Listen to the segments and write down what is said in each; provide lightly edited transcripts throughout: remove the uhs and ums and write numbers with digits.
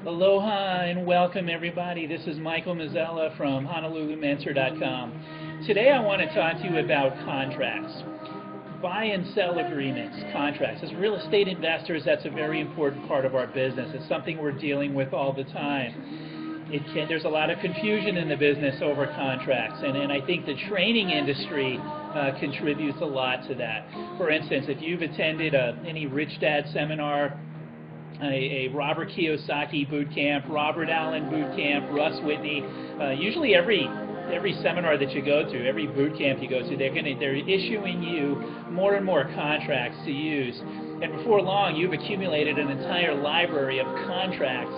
Aloha and welcome everybody. This is Michael Mazzella from HonoluluMentor.com. Today I want to talk to you about contracts. Buy and sell agreements, contracts. As real estate investors, that's a very important part of our business. It's something we're dealing with all the time. There's a lot of confusion in the business over contracts, and I think the training industry contributes a lot to that. For instance, if you've attended any Rich Dad seminar, a Robert Kiyosaki boot camp, Robert Allen boot camp, Russ Whitney, usually every seminar that you go to, every boot camp you go to, they're issuing you more and more contracts to use. And before long, you've accumulated an entire library of contracts.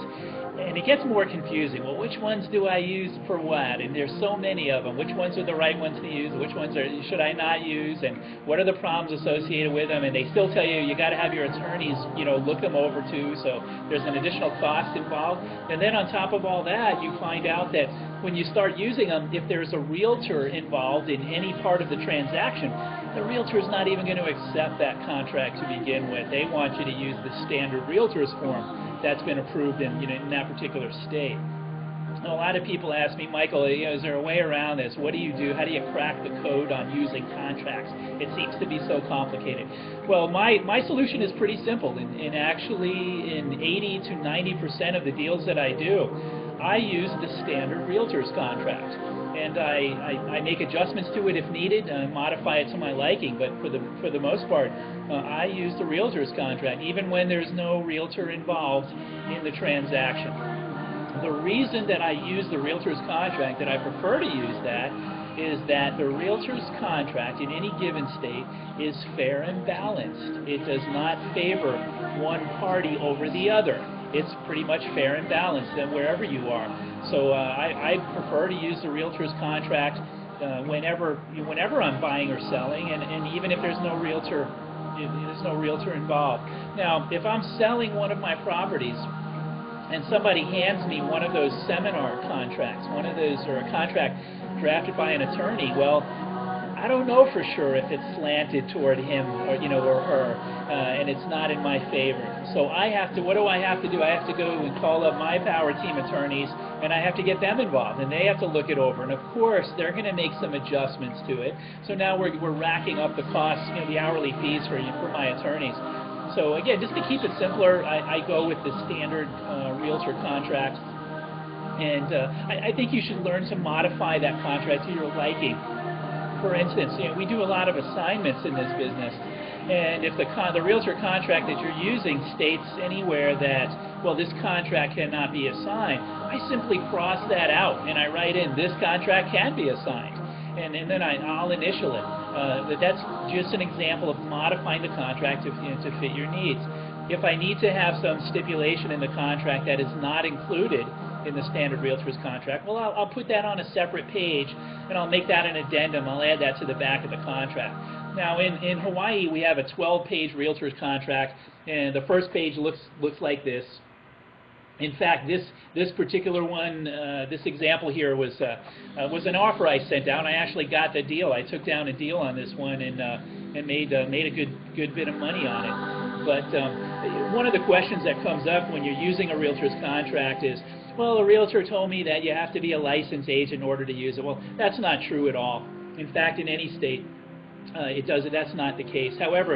And it gets more confusing. Well, which ones do I use for what? And there's so many of them. Which ones are the right ones to use? Which ones should I not use? And what are the problems associated with them? And they still tell you got to have your attorneys, look them over too. So there's an additional cost involved. And then on top of all that, you find out that when you start using them, if there's a realtor involved in any part of the transaction, the realtor is not even going to accept that contract to begin with. They want you to use the standard realtor's form that's been approved in that particular state. Now, a lot of people ask me, Michael, is there a way around this? What do you do? How do you crack the code on using contracts? It seems to be so complicated. Well, my solution is pretty simple. And actually, in 80 to 90% of the deals that I do, I use the standard realtor's contract. And I make adjustments to it if needed, modify it to my liking, but for the most part, I use the realtor's contract, even when there's no realtor involved in the transaction. The reason that I use the realtor's contract, that I prefer to use that, is that the realtor's contract in any given state is fair and balanced. It does not favor one party over the other. It's pretty much fair and balanced wherever you are. So I prefer to use the realtor's contract whenever I'm buying or selling, and even if there's no realtor involved. Now, if I'm selling one of my properties and somebody hands me one of those seminar contracts, or a contract drafted by an attorney, well, I don't know for sure if it's slanted toward him or her, and it's not in my favor. So what do I have to do? I have to go and call up my power team attorneys, and I have to get them involved, and they have to look it over. And of course, they're going to make some adjustments to it. So now we're racking up the costs, the hourly fees for my attorneys. So again, just to keep it simpler, I go with the standard realtor contract. And I think you should learn to modify that contract to your liking. For instance, we do a lot of assignments in this business, and if the realtor contract that you're using states anywhere that, well, this contract cannot be assigned, I simply cross that out and I write in this contract can be assigned, and then I'll initial it. That's just an example of modifying the contract to fit your needs. If I need to have some stipulation in the contract that is not included in the standard realtor's contract, well, I'll put that on a separate page, and I'll make that an addendum. I'll add that to the back of the contract. Now, in Hawaii, we have a 12-page realtor's contract, and the first page looks like this. In fact, this particular one, this example here was an offer I sent out. I actually got the deal. I took down a deal on this one and made a good bit of money on it. But one of the questions that comes up when you're using a realtor's contract is, well, a realtor told me that you have to be a licensed agent in order to use it. Well, that's not true at all. In fact, in any state, that's not the case. However,